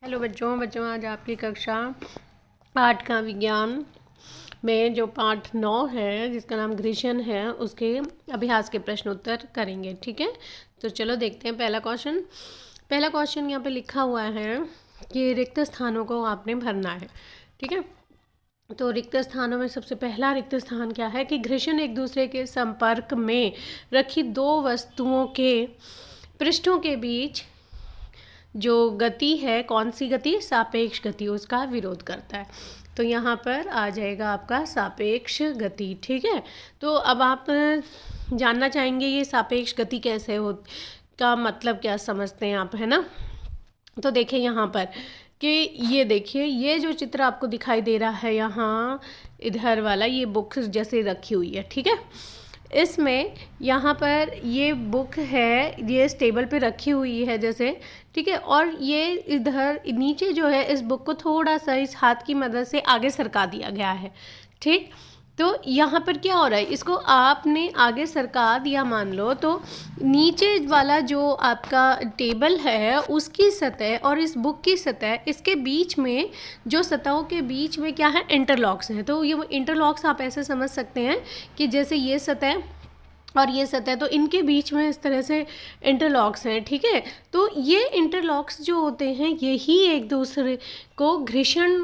Hello बच्चों आज आपकी कक्षा 8 का विज्ञान में जो पाठ 9 है जिसका नाम ग्रीशन है उसके अभ्यास के प्रश्न उत्तर करेंगे। ठीक है, तो चलो देखते हैं पहला क्वेश्चन यहाँ पे लिखा हुआ है कि रिक्त स्थानों को आपने भरना है। ठीक है, तो रिक्त स्थानों में सबसे पहला रिक्त स्थान क्या है कि घर्षण एक दूसरे के संपर्क में रखी दो वस्तुओं के पृष्ठों के बीच जो गति है, कौन सी गति, सापेक्ष गति, उसका विरोध करता है। तो यहाँ पर आ जाएगा आपका सापेक्ष गति। ठीक है, तो अब आप जानना चाहेंगे ये सापेक्ष गति कैसे हो, का मतलब क्या समझते हैं आप, है ना। तो देखिए यहाँ पर कि ये देखिए ये जो चित्र आपको दिखाई दे रहा है यहाँ इधर वाला, ये बुक जैसे रखी हुई है। ठीक है, इसमें यहाँ पर ये बुक है, ये इस टेबल पे रखी हुई है जैसे। ठीक है, और ये इधर नीचे जो है इस बुक को थोड़ा सा इस हाथ की मदद से आगे सरका दिया गया है। ठीक, तो यहाँ पर क्या हो रहा है, इसको आपने आगे सरका दिया मान लो, तो नीचे वाला जो आपका टेबल है उसकी सतह और इस बुक की सतह, इसके बीच में जो सतहों के बीच में क्या है, इंटरलॉक्स हैं। तो ये इंटरलॉक्स आप ऐसे समझ सकते हैं कि जैसे ये सतह और ये सतह, तो इनके बीच में इस तरह से इंटरलॉक्स हैं। ठीक है, तो ये इंटरलॉक्स जो होते हैं यही एक दूसरे को घर्षण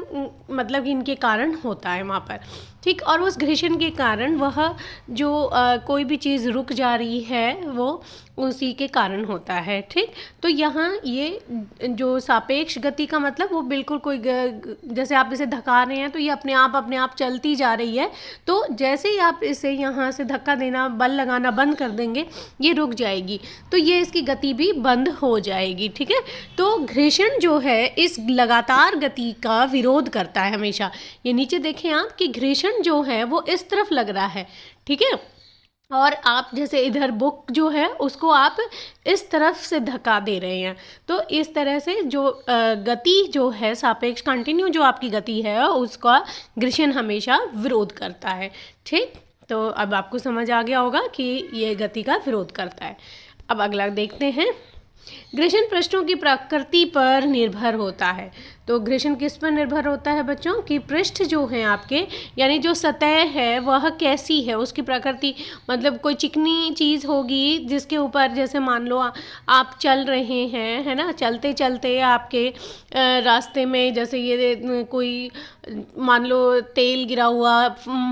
मतलब इनके कारण होता है वहाँ पर। ठीक, और उस घर्षण के कारण वह जो कोई भी चीज़ रुक जा रही है वो उसी के कारण होता है। ठीक, तो यहाँ ये जो सापेक्ष गति का मतलब वो बिल्कुल कोई जैसे आप इसे धक्का रहे हैं तो ये अपने आप चलती जा रही है। तो जैसे ही आप इसे यहाँ से धक्का देना, बल लगाना बंद कर देंगे, ये रुक जाएगी, तो ये इसकी गति भी बंद हो जाएगी। ठीक है, तो घर्षण जो है इस लगातार गति का विरोध करता है हमेशा। ये नीचे देखें आप कि घर्षण जो है वो इस तरफ लग रहा है। ठीक है, और आप जैसे इधर बुक जो है उसको आप इस तरफ से धक्का दे रहे हैं, तो इस तरह से जो गति जो है सापेक्ष कंटिन्यू जो आपकी गति है उसका घर्षण हमेशा विरोध करता है। ठीक, तो अब आपको समझ आ गया होगा कि ये गति का विरोध करता है। अब अगला देखते हैं, घर्षण पृष्ठों की प्रकृति पर निर्भर होता है। तो घर्षण किस पर निर्भर होता है बच्चों, कि पृष्ठ जो हैं आपके, यानी जो सतह है वह कैसी है, उसकी प्रकृति, मतलब कोई चिकनी चीज़ होगी जिसके ऊपर जैसे मान लो आप चल रहे हैं, है ना, चलते चलते आपके रास्ते में जैसे ये कोई मान लो तेल गिरा हुआ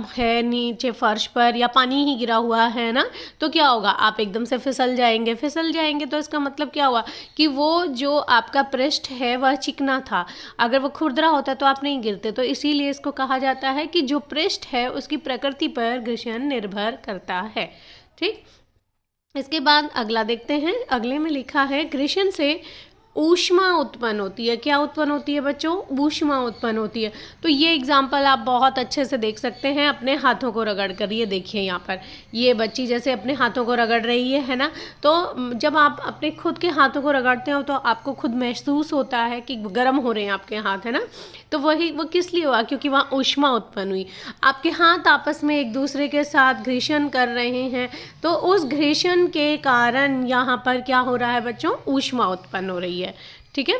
है नीचे फर्श पर या पानी ही गिरा हुआ है ना, तो क्या होगा, आप एकदम से फिसल जाएंगे। तो इसका मतलब क्या हुआ कि वो जो आपका पृष्ठ है वह चिकना था, अगर वो खुरदरा होता तो आप नहीं गिरते। तो इसीलिए इसको कहा जाता है कि जो पृष्ठ है उसकी प्रकृति पर घर्षण निर्भर करता है। ठीक, इसके बाद अगला देखते हैं, अगले में लिखा है घर्षण से ऊष्मा उत्पन्न होती है। क्या उत्पन्न होती है बच्चों, ऊष्मा उत्पन्न होती है। तो ये एग्जाम्पल आप बहुत अच्छे से देख सकते हैं अपने हाथों को रगड़ कर। ये देखिए यहाँ पर ये बच्ची जैसे अपने हाथों को रगड़ रही है ना, तो जब आप अपने खुद के हाथों को रगड़ते हो तो आपको खुद महसूस होता है कि गर्म हो रहे हैं आपके हाथ, है ना। तो वो किस लिए हुआ, क्योंकि वहाँ ऊष्मा उत्पन्न हुई, आपके हाथ आपस में एक दूसरे के साथ घर्षण कर रहे हैं, तो उस घर्षण के कारण यहाँ पर क्या हो रहा है बच्चों, ऊष्मा उत्पन्न हो रही है। ठीक है,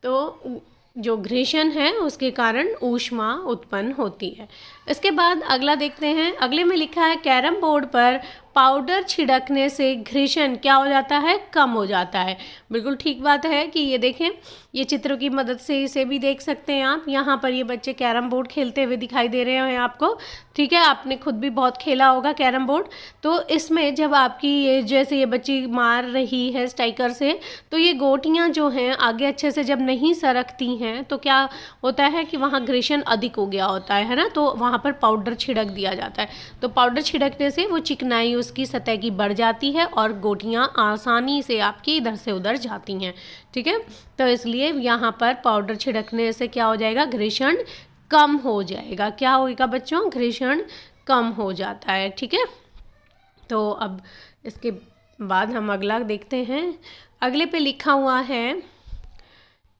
तो जो घर्षण है उसके कारण ऊष्मा उत्पन्न होती है। इसके बाद अगला देखते हैं, अगले में लिखा है कैरम बोर्ड पर पाउडर छिड़कने से घर्षण क्या हो जाता है, कम हो जाता है। बिल्कुल ठीक बात है कि ये देखें, ये चित्रों की मदद से इसे भी देख सकते हैं आप। यहाँ पर ये बच्चे कैरम बोर्ड खेलते हुए दिखाई दे रहे हैं आपको। ठीक है, आपने खुद भी बहुत खेला होगा कैरम बोर्ड। तो इसमें जब आपकी ये जैसे ये बच्ची मार रही है स्ट्राइकर से, तो ये गोटियाँ जो हैं आगे अच्छे से जब नहीं सरकती हैं तो क्या होता है कि वहाँ घर्षण अधिक हो गया होता है ना, तो वहाँ पर पाउडर छिड़क दिया जाता है। तो पाउडर छिड़कने से वो चिकनाई उसकी सतह की बढ़ जाती है और गोटियाँ आसानी से आपकी इधर से उधर जाती हैं। ठीक है, तो इसलिए यहाँ पर पाउडर छिड़कने से क्या हो जाएगा, घर्षण कम हो जाएगा। क्या होगा बच्चों, घर्षण कम हो जाता है। ठीक है, तो अब इसके बाद हम अगला देखते हैं, अगले पे लिखा हुआ है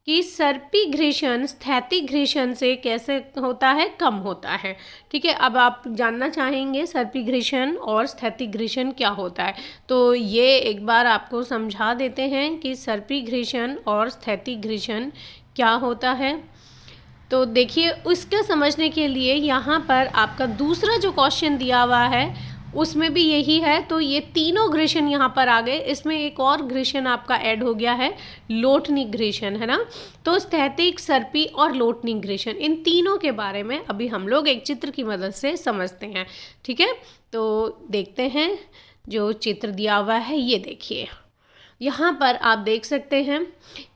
कि सर्पी घर्षण स्थैतिक घर्षण से कैसे होता है, कम होता है। ठीक है, अब आप जानना चाहेंगे सर्पी घर्षण और स्थैतिक घर्षण क्या होता है, तो ये एक बार आपको समझा देते हैं कि सर्पी घर्षण और स्थैतिक घर्षण क्या होता है। तो देखिए, उसको समझने के लिए यहाँ पर आपका दूसरा जो क्वेश्चन दिया हुआ है उसमें भी यही है। तो ये तीनों ग्रेशन यहाँ पर आ गए। इसमें एक और ग्रेशन आपका ऐड हो गया है, लोटनी ग्रेशन, है ना। तो स्थैतिक, सर्पी और लोटनी ग्रेशन, इन तीनों के बारे में अभी हम लोग एक चित्र की मदद से समझते हैं। ठीक है, तो देखते हैं जो चित्र दिया हुआ है। ये देखिए, यहाँ पर आप देख सकते हैं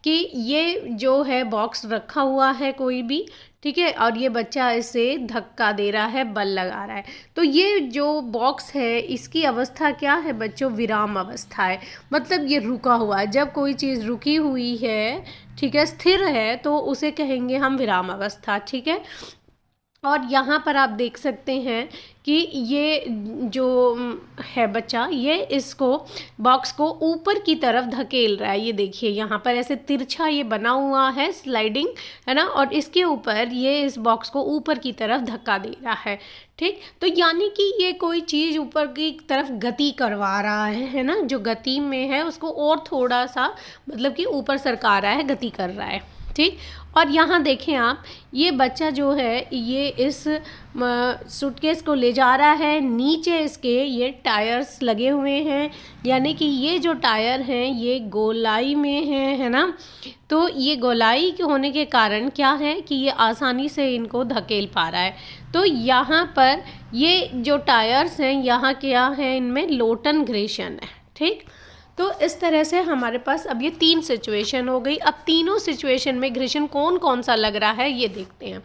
कि ये जो है बॉक्स रखा हुआ है कोई भी, ठीक है, और ये बच्चा इसे धक्का दे रहा है, बल लगा रहा है। तो ये जो बॉक्स है इसकी अवस्था क्या है बच्चों? विराम अवस्था है, मतलब ये रुका हुआ है। जब कोई चीज़ रुकी हुई है, ठीक है, स्थिर है, तो उसे कहेंगे हम विराम अवस्था। ठीक है, और यहाँ पर आप देख सकते हैं कि ये जो है बच्चा, ये इसको बॉक्स को ऊपर की तरफ धकेल रहा है। ये देखिए, यहाँ पर ऐसे तिरछा ये बना हुआ है, स्लाइडिंग, है ना, और इसके ऊपर ये इस बॉक्स को ऊपर की तरफ धक्का दे रहा है। ठीक, तो यानी कि ये कोई चीज़ ऊपर की तरफ गति करवा रहा है ना, जो गति में है उसको और थोड़ा सा मतलब कि ऊपर सरका रहा है, गति कर रहा है। ठीक, और यहाँ देखें आप, ये बच्चा जो है ये इस सूटकेस को ले जा रहा है। नीचे इसके ये टायर्स लगे हुए हैं, यानी कि ये जो टायर हैं ये गोलाई में है ना। तो ये गोलाई के होने के कारण क्या है कि ये आसानी से इनको धकेल पा रहा है। तो यहाँ पर ये जो टायर्स हैं, यहाँ क्या है, इनमें लोटन ग्रेशन है। ठीक, तो इस तरह से हमारे पास अब ये 3 सिचुएशन हो गई। अब तीनों सिचुएशन में ग्रेशन कौन कौन सा लग रहा है ये देखते हैं।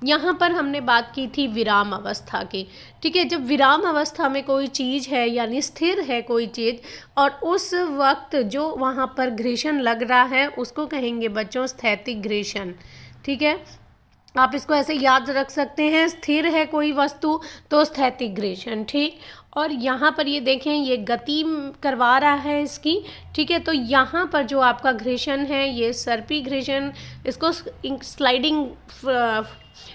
यहाँ पर हमने बात की थी विराम अवस्था की। ठीक है, जब विराम अवस्था में कोई चीज़ है यानी स्थिर है कोई चीज़, और उस वक्त जो वहाँ पर ग्रेशन लग रहा है उसको कहेंगे बच्चों स्थैतिक ग्रेशन। ठीक है, आप इसको ऐसे याद रख सकते हैं, स्थिर है कोई वस्तु तो स्थैतिक ग्रेशन। ठीक, और यहाँ पर ये देखें, ये गति करवा रहा है इसकी। ठीक है, तो यहाँ पर जो आपका ग्रेशन है ये सर्पी ग्रेशन, इसको स्लाइडिंग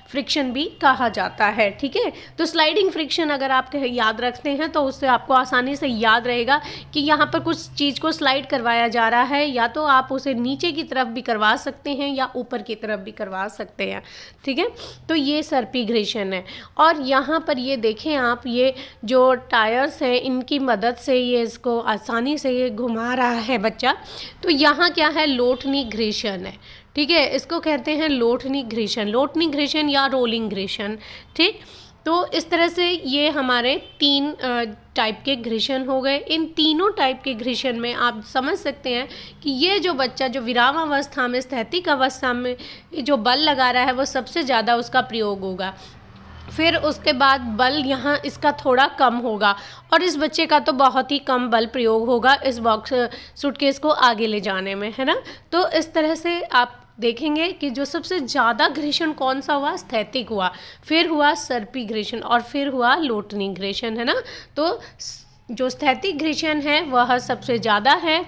फ्रिक्शन भी कहा जाता है। ठीक है, तो स्लाइडिंग फ्रिक्शन अगर आप याद रखते हैं तो उससे आपको आसानी से याद रहेगा कि यहाँ पर कुछ चीज़ को स्लाइड करवाया जा रहा है, या तो आप उसे नीचे की तरफ भी करवा सकते हैं या ऊपर की तरफ भी करवा सकते हैं। ठीक है, तो ये सर्पिग्रेशन है। और यहाँ पर ये देखें आप, ये जो टायर्स हैं इनकी मदद से ये इसको आसानी से ये घुमा रहा है बच्चा। तो यहाँ क्या है, लोटनी ग्रेशन है। ठीक है, इसको कहते हैं लोटनी ग्रेशन या रोलिंग ग्रेशन। ठीक, तो इस तरह से ये हमारे 3 टाइप के ग्रेशन हो गए। इन तीनों टाइप के ग्रेशन में आप समझ सकते हैं कि ये जो बच्चा जो विराम अवस्था में, स्थैतिक अवस्था में जो बल लगा रहा है वो सबसे ज़्यादा उसका प्रयोग होगा। फिर उसके बाद बल यहाँ इसका थोड़ा कम होगा, और इस बच्चे का तो बहुत ही कम बल प्रयोग होगा इस बॉक्स सूटकेस को आगे ले जाने में, है ना। तो इस तरह से आप देखेंगे कि जो सबसे ज़्यादा ग्रेशन कौन सा हुआ, स्थैतिक हुआ, फिर हुआ सर्पी ग्रेशन और फिर हुआ लोटनी ग्रेशन, है ना। तो जो स्थैतिक ग्रेशन है वह सबसे ज़्यादा है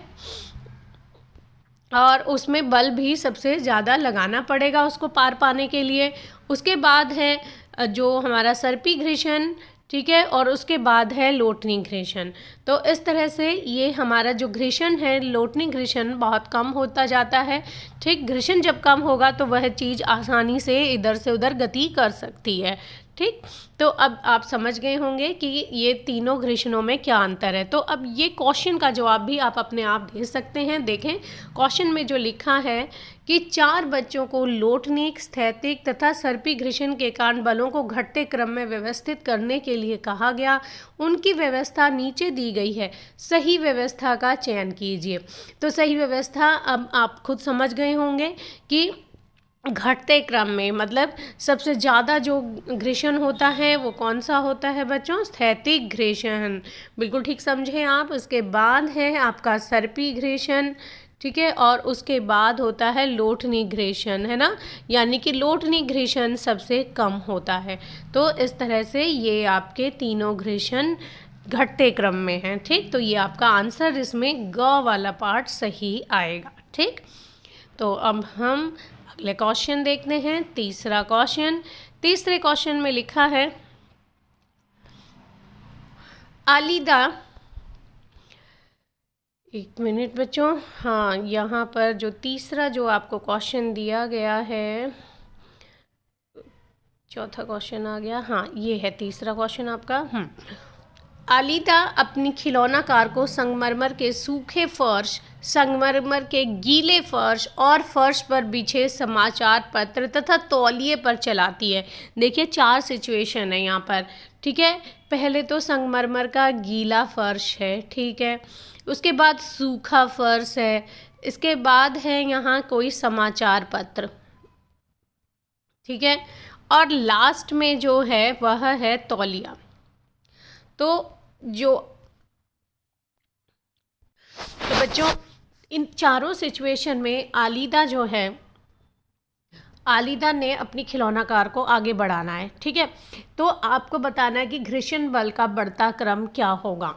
और उसमें बल भी सबसे ज़्यादा लगाना पड़ेगा उसको पार पाने के लिए। उसके बाद है जो हमारा सर्पी ग्रेशन, ठीक है, और उसके बाद है लोटनी ग्रेशन। तो इस तरह से ये हमारा जो ग्रेशन है, लोटनी ग्रेशन बहुत कम होता जाता है। ठीक, ग्रेशन जब कम होगा तो वह चीज़ आसानी से इधर से उधर गति कर सकती है। ठीक, तो अब आप समझ गए होंगे कि ये तीनों ग्रेशनों में क्या अंतर है। तो अब ये क्वेश्चन का जवाब भी आप अपने आप दे सकते हैं। देखें, क्वेश्चन में जो लिखा है कि 4 बच्चों को लोटनिक, स्थैतिक तथा सर्पी ग्रेशन के कारण बलों को घटते क्रम में व्यवस्थित करने के लिए कहा गया। उनकी व्यवस्था नीचे दी गई है, सही व्यवस्था का चयन कीजिए। तो सही व्यवस्था अब आप खुद समझ गए होंगे कि घटते क्रम में मतलब सबसे ज़्यादा जो ग्रेशन होता है वो कौन सा होता है बच्चों, स्थैतिक ग्रेशन। बिल्कुल ठीक समझे आप। उसके बाद है आपका सर्पी ग्रेशन, ठीक है, और उसके बाद होता है लोटनी ग्रेशन, है ना, यानी कि लोटनी ग्रेशन सबसे कम होता है। तो इस तरह से ये आपके तीनों ग्रेशन घटते क्रम में हैं। ठीक, तो ये आपका आंसर इसमें ग वाला पार्ट सही आएगा। ठीक, तो अब हम अगले क्वेश्चन देखते हैं। तीसरा क्वेश्चन, तीसरे क्वेश्चन में लिखा है आलिदा एक मिनट बच्चों। हाँ, यहाँ पर जो तीसरा जो आपको क्वेश्चन दिया गया है, चौथा क्वेश्चन आ गया। हाँ, ये है तीसरा क्वेश्चन आपका। आलिदा अपनी खिलौना कार को संगमरमर के सूखे फर्श, संगमरमर के गीले फर्श और फर्श पर बिछे समाचार पत्र तथा तौलिए पर चलाती है। देखिए 4 सिचुएशन है यहाँ पर, ठीक है। पहले तो संगमरमर का गीला फर्श है, ठीक है। उसके बाद सूखा फर्श है, इसके बाद है यहाँ कोई समाचार पत्र, ठीक है। और लास्ट में जो है वह है तौलिया। तो बच्चों इन चारों सिचुएशन में आलिदा ने अपनी खिलौना कार को आगे बढ़ाना है, ठीक है। तो आपको बताना है कि घर्षण बल का बढ़ता क्रम क्या होगा।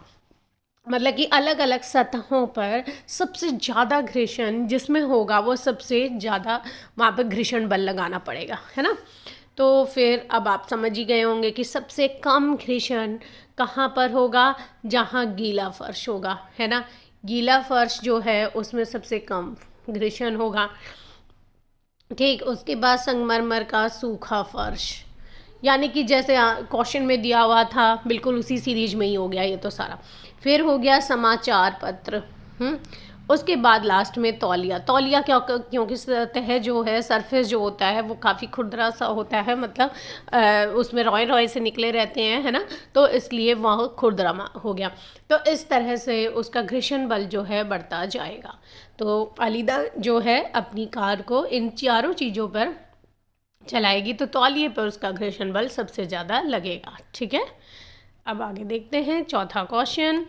मतलब कि अलग अलग सतहों पर सबसे ज़्यादा घर्षण जिसमें होगा वो सबसे ज़्यादा वहाँ पर घर्षण बल लगाना पड़ेगा, है ना। तो फिर अब आप समझ ही गए होंगे कि सबसे कम घर्षण कहाँ पर होगा, जहाँ गीला फर्श होगा, है ना। गीला फर्श जो है उसमें सबसे कम घर्षण होगा, ठीक। उसके बाद संगमरमर का सूखा फर्श, यानी कि जैसे क्वेश्चन में दिया हुआ था बिल्कुल उसी सीरीज में ही हो गया ये तो सारा। फिर हो गया समाचार पत्र, उसके बाद लास्ट में तौलिया। तौलिया क्या, क्योंकि सतह जो है, सरफेस जो होता है वो काफ़ी खुरदरा सा होता है, मतलब उसमें रॉय से निकले रहते हैं, है ना। तो इसलिए वह खुरदरा हो गया। तो इस तरह से उसका घर्षण बल जो है बढ़ता जाएगा। तो आलिदा जो है अपनी कार को इन चारों चीज़ों पर चलाएगी, तो तौलिए पर उसका घर्षण बल सबसे ज़्यादा लगेगा, ठीक है। अब आगे देखते हैं चौथा क्वेश्चन।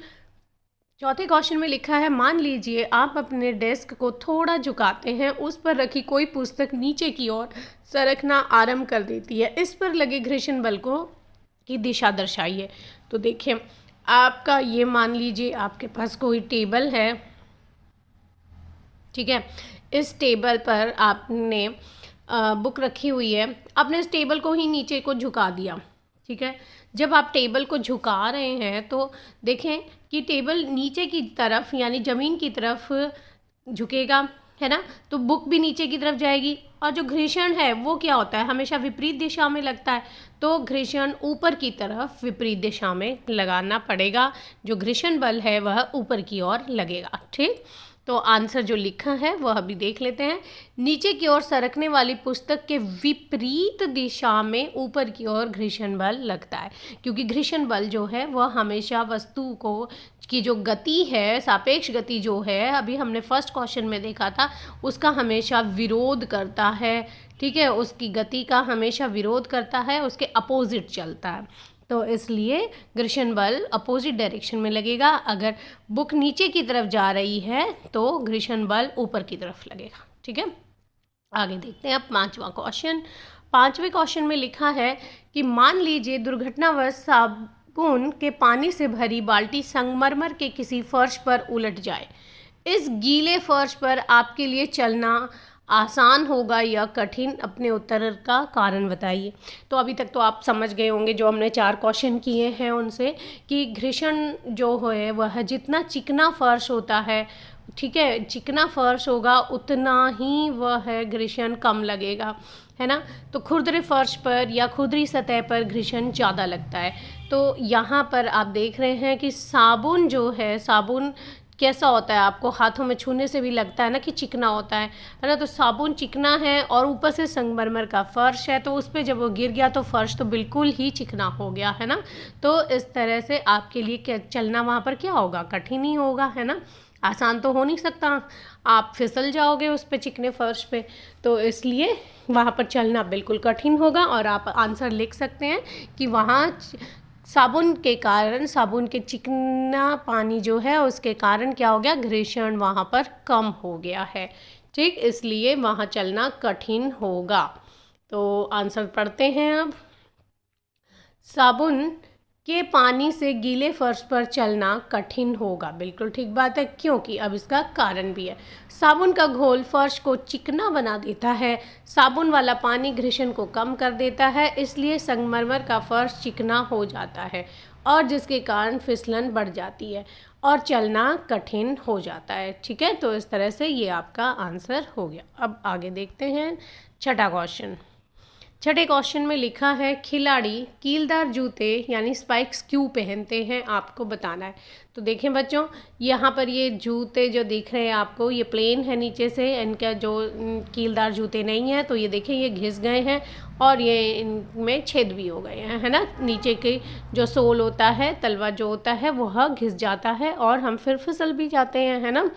चौथे क्वेश्चन में लिखा है, मान लीजिए आप अपने डेस्क को थोड़ा झुकाते हैं, उस पर रखी कोई पुस्तक नीचे की ओर सरकना आरंभ कर देती है। इस पर लगे घर्षण बल की दिशा दर्शाइए। तो देखिए आपका ये, मान लीजिए आपके पास कोई टेबल है, ठीक है। इस टेबल पर आपने बुक रखी हुई है, आपने इस टेबल को ही नीचे को झुका दिया, ठीक है। जब आप टेबल को झुका रहे हैं तो देखें कि टेबल नीचे की तरफ यानी ज़मीन की तरफ झुकेगा, है ना। तो बुक भी नीचे की तरफ जाएगी, और जो घर्षण है वो क्या होता है, हमेशा विपरीत दिशा में लगता है। तो घर्षण ऊपर की तरफ विपरीत दिशा में लगाना पड़ेगा, जो घर्षण बल है वह ऊपर की ओर लगेगा, ठीक। तो आंसर जो लिखा है वह अभी देख लेते हैं। नीचे की ओर सरकने वाली पुस्तक के विपरीत दिशा में ऊपर की ओर घर्षण बल लगता है, क्योंकि घर्षण बल जो है वह हमेशा वस्तु की जो गति है, सापेक्ष गति जो है, अभी हमने फर्स्ट क्वेश्चन में देखा था, उसका हमेशा विरोध करता है, ठीक है। उसकी गति का हमेशा विरोध करता है, उसके अपोजिट चलता है। तो इसलिए घर्षण बल अपोजिट डायरेक्शन में लगेगा। अगर बुक नीचे की तरफ जा रही है तो घर्षण बल ऊपर की तरफ लगेगा, ठीक है। आगे देखते हैं अब पांचवा क्वेश्चन। पांचवें क्वेश्चन में लिखा है कि मान लीजिए दुर्घटनावश साबुन के पानी से भरी बाल्टी संगमरमर के किसी फर्श पर उलट जाए। इस गीले फर्श पर आपके लिए चलना आसान होगा या कठिन, अपने उत्तर का कारण बताइए। तो अभी तक तो आप समझ गए होंगे जो हमने 4 क्वेश्चन किए हैं उनसे, कि घर्षण जो है वह जितना चिकना फर्श होता है, ठीक है, चिकना फर्श होगा उतना ही वह घर्षण कम लगेगा, है ना। तो खुरदरे फर्श पर या खुरदरी सतह पर घर्षण ज़्यादा लगता है। तो यहाँ पर आप देख रहे हैं कि साबुन जो है, साबुन कैसा होता है, आपको हाथों में छूने से भी लगता है ना कि चिकना होता है ना। तो साबुन चिकना है और ऊपर से संगमरमर का फर्श है, तो उस पर जब वो गिर गया तो फर्श तो बिल्कुल ही चिकना हो गया, है ना। तो इस तरह से आपके लिए चलना वहाँ पर क्या होगा, कठिन ही होगा, है ना। आसान तो हो नहीं सकता, आप फिसल जाओगे उस पे, चिकने फर्श पे। तो इसलिए वहाँ पर चलना बिल्कुल कठिन होगा। और आप आंसर लिख सकते हैं कि वहाँ साबुन के कारण, साबुन के चिकना पानी जो है उसके कारण क्या हो गया, घर्षण वहाँ पर कम हो गया है, ठीक। इसलिए वहाँ चलना कठिन होगा। तो आंसर पढ़ते हैं अब। साबुन के पानी से गीले फर्श पर चलना कठिन होगा, बिल्कुल ठीक बात है, क्योंकि अब इसका कारण भी है। साबुन का घोल फर्श को चिकना बना देता है, साबुन वाला पानी घर्षण को कम कर देता है, इसलिए संगमरमर का फर्श चिकना हो जाता है और जिसके कारण फिसलन बढ़ जाती है। और चलना कठिन हो जाता है। ठीक है, तो इस तरह से ये आपका आंसर हो गया। अब आगे देखते हैं छठा क्वेश्चन। छठे क्वेश्चन में लिखा है खिलाड़ी कीलदार जूते यानी स्पाइक्स क्यों पहनते हैं, आपको बताना है। तो देखें बच्चों, यहाँ पर ये जूते जो दिख रहे हैं आपको, ये प्लेन है नीचे से, इनका जो कीलदार जूते नहीं है, तो ये देखें ये घिस गए हैं और ये इनमें छेद भी हो गए हैं, है ना। नीचे के जो सोल होता है, तलवा जो होता है, वह घिस जाता है और हम फिर फिसल भी जाते हैं, है ना।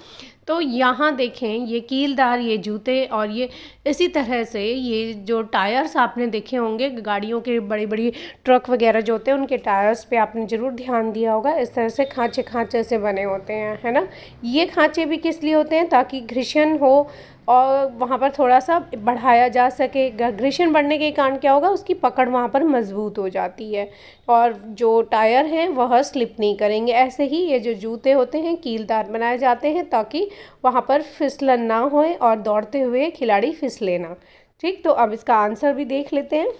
तो यहाँ देखें ये कीलदार ये जूते और ये इसी तरह से ये जो टायर्स आपने देखे होंगे गाड़ियों के, बड़ी बड़ी ट्रक वगैरह जो होते हैं उनके टायर्स पे आपने ज़रूर ध्यान दिया होगा, इस तरह से खांचे खांचे से बने होते हैं, है ना। ये खांचे भी किस लिए होते हैं, ताकि घर्षण हो और वहाँ पर थोड़ा सा बढ़ाया जा सके। घर्षण बढ़ने के कारण क्या होगा, उसकी पकड़ वहाँ पर मजबूत हो जाती है और जो टायर हैं वह स्लिप नहीं करेंगे। ऐसे ही ये जो जूते होते हैं कीलदार बनाए जाते हैं ताकि वहाँ पर फिसलन ना होए और दौड़ते हुए खिलाड़ी फिसले ना। ठीक, तो अब इसका आंसर भी देख लेते हैं।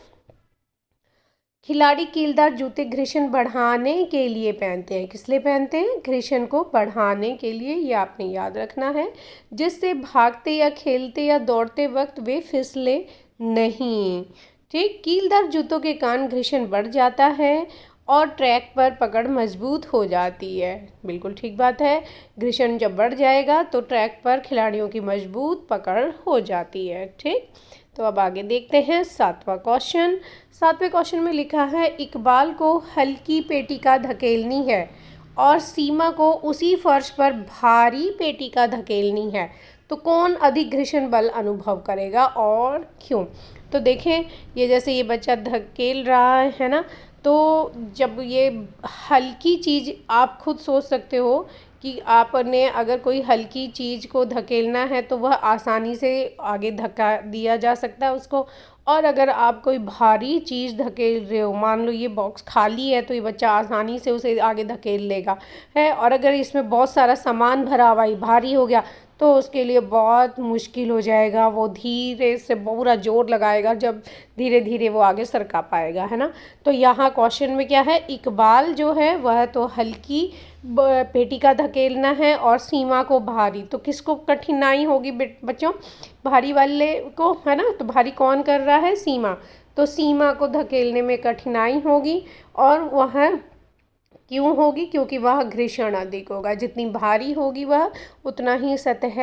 खिलाड़ी कीलदार जूते घर्षण बढ़ाने के लिए पहनते हैं। किस लिए पहनते हैं, घर्षण को बढ़ाने के लिए, ये आपने याद रखना है, जिससे भागते या खेलते या दौड़ते वक्त वे फिसले नहीं। ठीक, कीलदार जूतों के कारण घर्षण बढ़ जाता है और ट्रैक पर पकड़ मजबूत हो जाती है। बिल्कुल ठीक बात है, घर्षण जब बढ़ जाएगा तो ट्रैक पर खिलाड़ियों की मजबूत पकड़ हो जाती है। ठीक, तो अब आगे देखते हैं सातवां क्वेश्चन। सातवें क्वेश्चन में लिखा है इकबाल को हल्की पेटिका धकेलनी है और सीमा को उसी फर्श पर भारी पेटिका धकेलनी है, तो कौन अधिक घर्षण बल अनुभव करेगा और क्यों। तो देखें ये जैसे ये बच्चा धकेल रहा है ना, तो जब ये हल्की चीज़, आप खुद सोच सकते हो कि आपने अगर कोई हल्की चीज़ को धकेलना है तो वह आसानी से आगे धक्का दिया जा सकता है उसको, और अगर आप कोई भारी चीज़ धकेल रहे हो, मान लो ये बॉक्स खाली है तो ये बच्चा आसानी से उसे आगे धकेल लेगा है, और अगर इसमें बहुत सारा सामान भरा हुआ है, भारी हो गया, तो उसके लिए बहुत मुश्किल हो जाएगा, वो धीरे से पूरा जोर लगाएगा, जब धीरे धीरे वो आगे सरका पाएगा, है ना। तो यहाँ क्वेश्चन में क्या है, इकबाल जो है वह तो हल्की पेटिका धकेलना है और सीमा को भारी, तो किसको कठिनाई होगी बच्चों, भारी वाले को, है ना। तो भारी कौन कर रहा है, सीमा, तो सीमा को धकेलने में कठिनाई होगी, और वह क्यों होगी, क्योंकि वह घर्षण अधिक होगा, जितनी भारी होगी वह उतना ही सतह,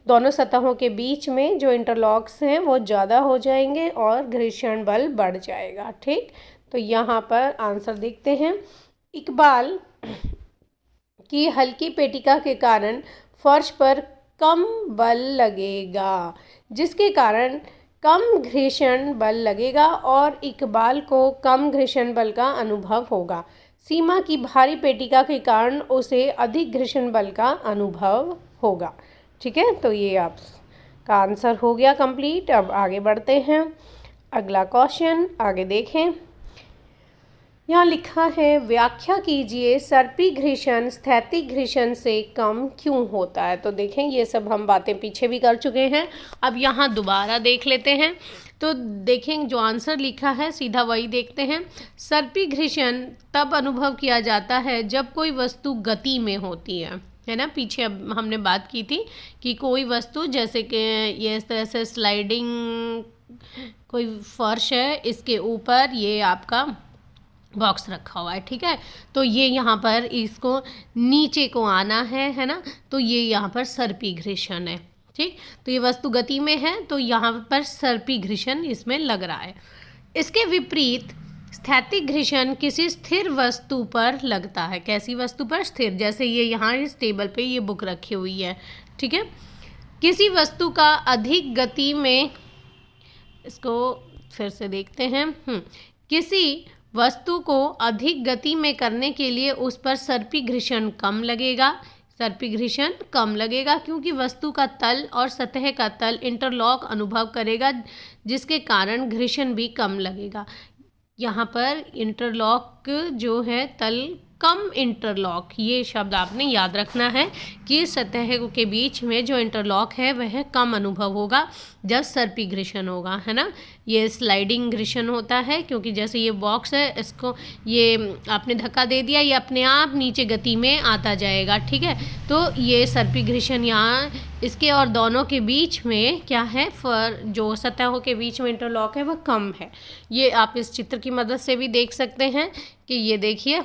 दोनों सतहों के बीच में जो इंटरलॉक्स हैं वो ज़्यादा हो जाएंगे और घर्षण बल बढ़ जाएगा। ठीक, तो यहाँ पर आंसर देखते हैं। इकबाल की हल्की पेटिका के कारण फर्श पर कम बल लगेगा, जिसके कारण कम घर्षण बल लगेगा और इकबाल को कम घर्षण बल का अनुभव होगा। सीमा की भारी पेटिका के कारण उसे अधिक घर्षण बल का अनुभव होगा। ठीक है, तो ये आपका आंसर हो गया कंप्लीट। अब आगे बढ़ते हैं, अगला क्वेश्चन आगे देखें। यहाँ लिखा है व्याख्या कीजिए सर्पी घर्षण स्थैतिक घर्षण से कम क्यों होता है। तो देखें ये सब हम बातें पीछे भी कर चुके हैं, अब यहाँ दोबारा देख लेते हैं। तो देखें जो आंसर लिखा है सीधा वही देखते हैं। सर्पी घर्षण तब अनुभव किया जाता है जब कोई वस्तु गति में होती है ना। पीछे अब हमने बात की थी कि कोई वस्तु जैसे कि ये इस तरह से स्लाइडिंग कोई फर्श है, इसके ऊपर ये आपका बॉक्स रखा हुआ है, ठीक है, तो ये यहाँ पर इसको नीचे को आना है ना, तो ये यहाँ पर सर्पी घर्षण है। ठीक, तो ये वस्तु गति में है तो यहाँ पर सर्पी घर्षण इसमें लग रहा है। इसके विपरीत स्थैतिक घर्षण किसी स्थिर वस्तु पर लगता है। कैसी वस्तु पर, स्थिर, जैसे ये यहाँ इस टेबल पे ये बुक रखी हुई है, ठीक है। किसी वस्तु का अधिक गति में, इसको फिर से देखते हैं, किसी वस्तु को अधिक गति में करने के लिए उस पर सर्पी घर्षण कम लगेगा। सर्पी घर्षण कम लगेगा क्योंकि वस्तु का तल और सतह का तल इंटरलॉक अनुभव करेगा, जिसके कारण घर्षण भी कम लगेगा। यहाँ पर इंटरलॉक जो है तल कम इंटरलॉक, ये शब्द आपने याद रखना है कि सतह के बीच में जो इंटरलॉक है वह कम अनुभव होगा जब सर्पी घर्षण होगा, है ना। ये स्लाइडिंग घर्षण होता है क्योंकि जैसे ये बॉक्स है, इसको ये आपने धक्का दे दिया, ये अपने आप नीचे गति में आता जाएगा, ठीक है। तो ये सर्पी घर्षण यहाँ इसके और दोनों के बीच में क्या है, जो सतहों के बीच में इंटरलॉक है वह कम है। ये आप इस चित्र की मदद से भी देख सकते हैं कि ये देखिए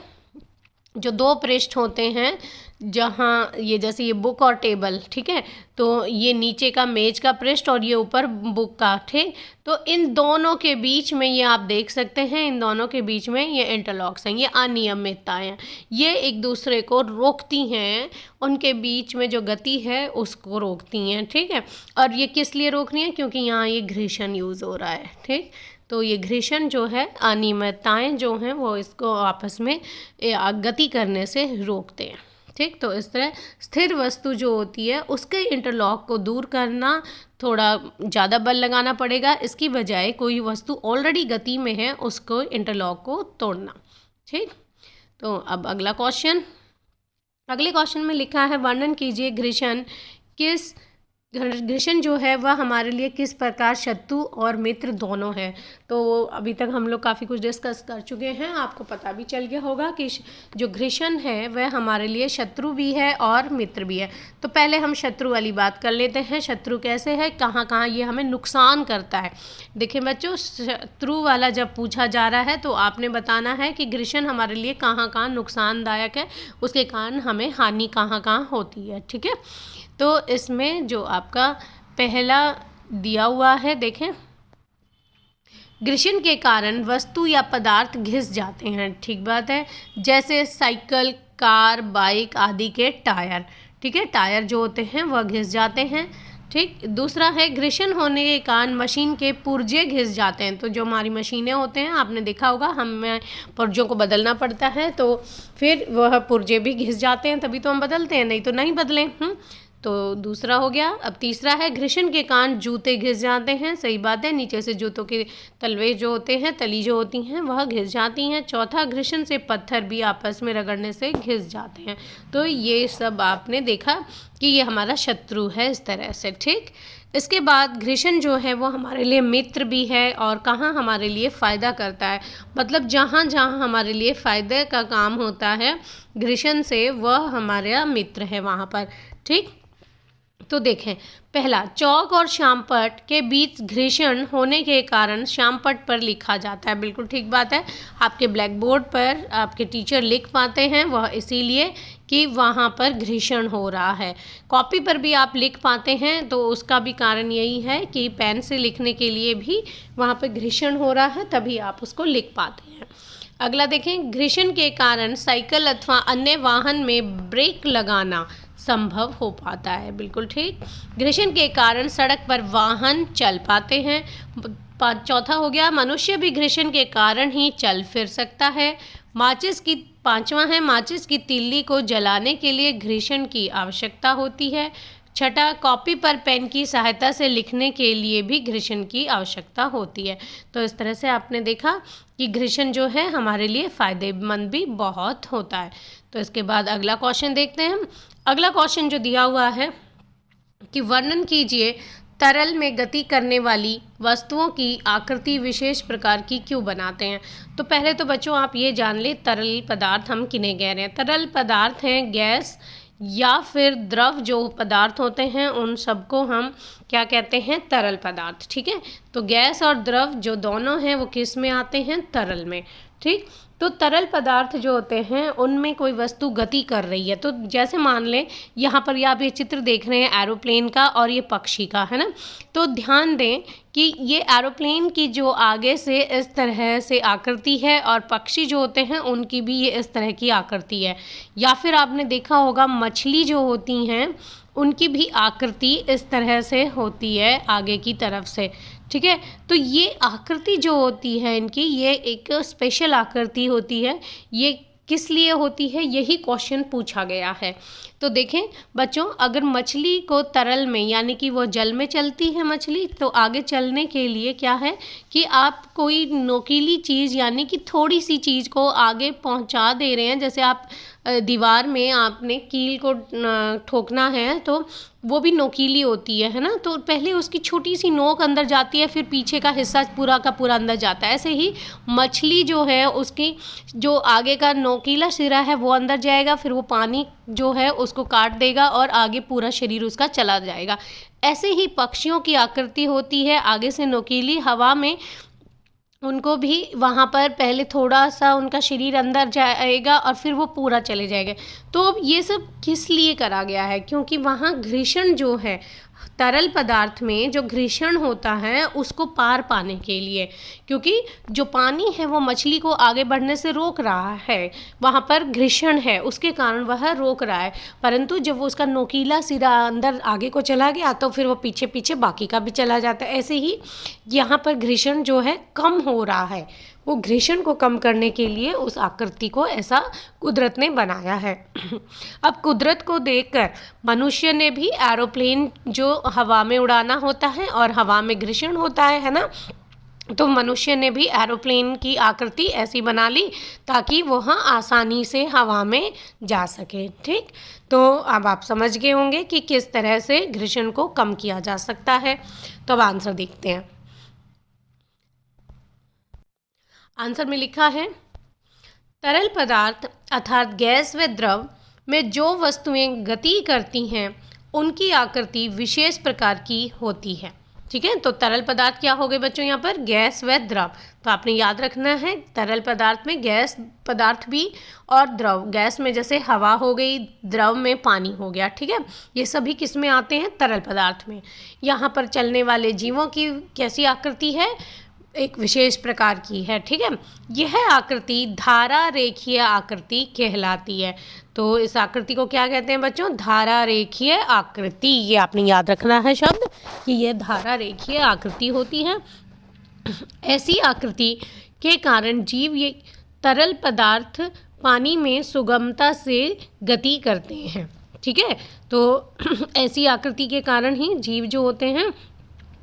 जो दो पृष्ठ होते हैं, जहाँ ये जैसे ये बुक और टेबल, ठीक है, तो ये नीचे का मेज का पृष्ठ और ये ऊपर बुक का, ठीक। तो इन दोनों के बीच में ये आप देख सकते हैं, इन दोनों के बीच में ये इंटरलॉक्स हैं, ये अनियमितताएं हैं, ये एक दूसरे को रोकती हैं, उनके बीच में जो गति है उसको रोकती हैं, ठीक है। और ये किस लिए रोक रही हैं, क्योंकि यहाँ ये घर्षण यूज़ हो रहा है, ठीक। तो ये घर्षण जो है, अनियमितताएं जो हैं वो इसको आपस में गति करने से रोकते हैं, ठीक। तो इस तरह स्थिर वस्तु जो होती है उसके इंटरलॉक को दूर करना, थोड़ा ज़्यादा बल लगाना पड़ेगा, इसकी बजाय कोई वस्तु ऑलरेडी गति में है उसको इंटरलॉक को तोड़ना, ठीक। तो अब अगला क्वेश्चन, अगले क्वेश्चन में लिखा है वर्णन कीजिए घर्षण जो है वह हमारे लिए किस प्रकार शत्रु और मित्र दोनों है। तो अभी तक हम लोग काफ़ी कुछ डिस्कस कर चुके हैं, आपको पता भी चल गया होगा कि जो घर्षण है वह हमारे लिए शत्रु भी है और मित्र भी है। तो पहले हम शत्रु वाली बात कर लेते हैं। शत्रु कैसे है, कहाँ कहाँ ये हमें नुकसान करता है। देखिए बच्चों, शत्रु वाला जब पूछा जा रहा है तो आपने बताना है कि घर्षण हमारे लिए कहाँ कहाँ नुकसानदायक है, उसके कारण हमें हानि कहाँ कहाँ होती है, ठीक है। तो इसमें जो आपका पहला दिया हुआ है, देखें, घर्षण के कारण वस्तु या पदार्थ घिस जाते हैं, ठीक बात है। जैसे साइकिल, कार, बाइक आदि के टायर, ठीक है, टायर जो होते हैं वह घिस जाते हैं, ठीक। दूसरा है घर्षण होने के कारण मशीन के पुर्जे घिस जाते हैं। तो जो हमारी मशीनें होते हैं, आपने देखा होगा हमें पुर्जों को बदलना पड़ता है, तो फिर वह पुर्जे भी घिस जाते हैं, तभी तो हम बदलते हैं, नहीं तो नहीं बदलें। तो दूसरा हो गया। अब तीसरा है घर्षण के कारण जूते घिस जाते हैं, सही बात है, नीचे से जूतों के तलवे जो होते हैं, तली जो होती हैं वह घिस जाती हैं। चौथा, घर्षण से पत्थर भी आपस में रगड़ने से घिस जाते हैं। तो ये सब आपने देखा कि ये हमारा शत्रु है, इस तरह से, ठीक। इसके बाद घर्षण जो है वो हमारे लिए मित्र भी है, और कहाँ हमारे लिए फ़ायदा करता है, मतलब जहाँ जहाँ हमारे लिए फ़ायदे का काम होता है घर्षण से, वह हमारा मित्र है वहाँ पर, ठीक। तो देखें, पहला, चौक और श्यामपट्ट के बीच घर्षण होने के कारण श्यामपट्ट पर लिखा जाता है, बिल्कुल ठीक बात है। आपके ब्लैक बोर्ड पर आपके टीचर लिख पाते हैं वह इसीलिए कि वहाँ पर घर्षण हो रहा है। कॉपी पर भी आप लिख पाते हैं, तो उसका भी कारण यही है कि पेन से लिखने के लिए भी वहाँ पर घर्षण हो रहा है, तभी आप उसको लिख पाते हैं। अगला देखें, घर्षण के कारण साइकिल अथवा अन्य वाहन में ब्रेक लगाना संभव हो पाता है, बिल्कुल ठीक। घर्षण के कारण सड़क पर वाहन चल पाते हैं। चौथा हो गया, मनुष्य भी घर्षण के कारण ही चल फिर सकता है। पांचवा है, माचिस की तिल्ली को जलाने के लिए घर्षण की आवश्यकता होती है। छठा, कॉपी पर पेन की सहायता से लिखने के लिए भी घर्षण की आवश्यकता होती है। तो इस तरह से आपने देखा कि घर्षण जो है हमारे लिए फ़ायदेमंद भी बहुत होता है। तो इसके बाद अगला क्वेश्चन देखते हैं हम। अगला क्वेश्चन जो दिया हुआ है कि वर्णन कीजिए तरल में गति करने वाली वस्तुओं की आकृति विशेष प्रकार की क्यों बनाते हैं। तो पहले तो बच्चों आप ये जान ले, तरल पदार्थ हम किन्हें कह रहे हैं। तरल पदार्थ हैं गैस या फिर द्रव जो पदार्थ होते हैं, उन सबको हम क्या कहते हैं, तरल पदार्थ, ठीक है। तो गैस और द्रव जो दोनों हैं वो किस में आते हैं, तरल में, ठीक। तो तरल पदार्थ जो होते हैं उनमें कोई वस्तु गति कर रही है। तो जैसे मान लें यहाँ पर आप ये चित्र देख रहे हैं एरोप्लेन का और ये पक्षी का, है ना। तो ध्यान दें कि ये एरोप्लेन की जो आगे से इस तरह से आकृति है और पक्षी जो होते हैं उनकी भी ये इस तरह की आकृति है। या फिर आपने देखा होगा मछली जो होती हैं उनकी भी आकृति इस तरह से होती है आगे की तरफ से, ठीक है। तो ये आकृति जो होती है इनकी, ये एक स्पेशल आकृति होती है। ये किस लिए होती है, यही क्वेश्चन पूछा गया है। तो देखें बच्चों, अगर मछली को तरल में यानी कि वो जल में चलती है मछली, तो आगे चलने के लिए क्या है कि आप कोई नोकीली चीज़ यानी कि थोड़ी सी चीज़ को आगे पहुंचा दे रहे हैं। जैसे आप दीवार में आपने कील को ठोकना है तो वो भी नोकीली होती है ना, तो पहले उसकी छोटी सी नोक अंदर जाती है, फिर पीछे का हिस्सा पूरा का पूरा अंदर जाता है। ऐसे ही मछली जो है उसकी जो आगे का नोकीला सिरा है वो अंदर जाएगा, फिर वो पानी जो है उसको काट देगा और आगे पूरा शरीर उसका चला जाएगा। ऐसे ही पक्षियों की आकृति होती है, आगे से नोकीली, हवा में उनको भी वहाँ पर पहले थोड़ा सा उनका शरीर अंदर जाएगा और फिर वो पूरा चले जाएंगे। तो अब ये सब किस लिए करा गया है, क्योंकि वहाँ घर्षण जो है तरल पदार्थ में जो घर्षण होता है उसको पार पाने के लिए, क्योंकि जो पानी है वो मछली को आगे बढ़ने से रोक रहा है, वहाँ पर घर्षण है उसके कारण वह रोक रहा है। परंतु जब वो उसका नोकीला सिरा अंदर आगे को चला गया तो फिर वो पीछे पीछे बाकी का भी चला जाता है। ऐसे ही यहाँ पर घर्षण जो है कम हो रहा है, वो घर्षण को कम करने के लिए उस आकृति को ऐसा कुदरत ने बनाया है। अब कुदरत को देखकर मनुष्य ने भी एरोप्लेन जो हवा में उड़ाना होता है और हवा में घर्षण होता है ना, तो मनुष्य ने भी एरोप्लेन की आकृति ऐसी बना ली ताकि वह आसानी से हवा में जा सके। ठीक, तो अब आप समझ गए होंगे कि किस तरह से घर्षण को कम किया जा सकता है। तो अब आंसर देखते हैं। आंसर में लिखा है, तरल पदार्थ अर्थात गैस व द्रव में जो वस्तुएं गति करती हैं उनकी आकृति विशेष प्रकार की होती है। ठीक है, तो तरल पदार्थ क्या हो गए बच्चों, यहाँ पर गैस व द्रव। तो आपने याद रखना है तरल पदार्थ में गैस पदार्थ भी और द्रव, गैस में जैसे हवा हो गई, द्रव में पानी हो गया। ठीक है, ये सभी किस में आते हैं, तरल पदार्थ में। यहाँ पर चलने वाले जीवों की कैसी आकृति है, एक विशेष प्रकार की है। ठीक है, यह आकृति धारा रेखीय आकृति कहलाती है। तो इस आकृति को क्या कहते हैं बच्चों, धारा रेखीय आकृति। ये आपने याद रखना है शब्द कि यह धारा रेखीय आकृति होती है। ऐसी आकृति के कारण जीव ये तरल पदार्थ पानी में सुगमता से गति करते हैं। ठीक है, तो ऐसी आकृति के कारण ही जीव जो होते हैं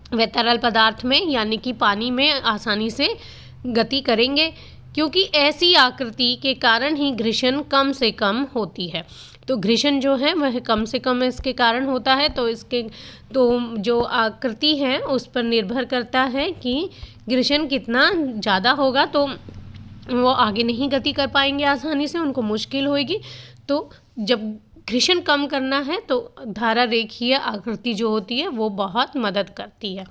वे तरल पदार्थ में यानी कि पानी में आसानी से गति करेंगे, क्योंकि ऐसी आकृति के कारण ही घर्षण कम से कम होती है। तो घर्षण जो है वह कम से कम इसके कारण होता है। तो इसके जो आकृति है उस पर निर्भर करता है कि घर्षण कितना ज़्यादा होगा तो वो आगे नहीं गति कर पाएंगे आसानी से, उनको मुश्किल होगी। तो जब घर्षण कम करना है तो धारा रेखीय आकृति जो होती है वो बहुत मदद करती है।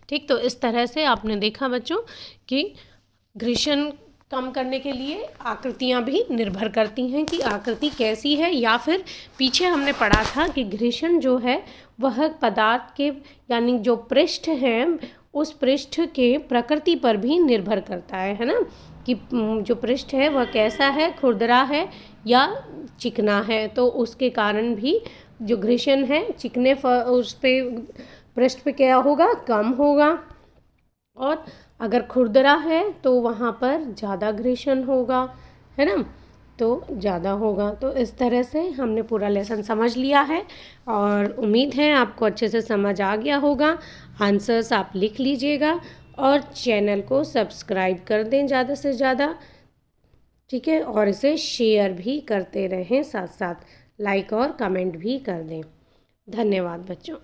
ठीक, तो इस तरह से आपने देखा बच्चों कि घर्षण कम करने के लिए आकृतियाँ भी निर्भर करती हैं कि आकृति कैसी है, या फिर पीछे हमने पढ़ा था कि घर्षण जो है वह पदार्थ के यानी जो पृष्ठ है उस पृष्ठ के प्रकृति पर भी निर्भर करता है ना, कि जो पृष्ठ है वह कैसा है, खुरदरा है या चिकना है। तो उसके कारण भी जो घर्षण है चिकने उस पे पृष्ठ पे क्या होगा, कम होगा, और अगर खुरदरा है तो वहाँ पर ज़्यादा घर्षण होगा, है ना, तो ज़्यादा होगा। तो इस तरह से हमने पूरा लेसन समझ लिया है और उम्मीद है आपको अच्छे से समझ आ गया होगा। आंसर्स आप लिख लीजिएगा और चैनल को सब्सक्राइब कर दें ज़्यादा से ज़्यादा। ठीक है, और इसे शेयर भी करते रहें, साथ साथ लाइक और कमेंट भी कर दें। धन्यवाद बच्चों।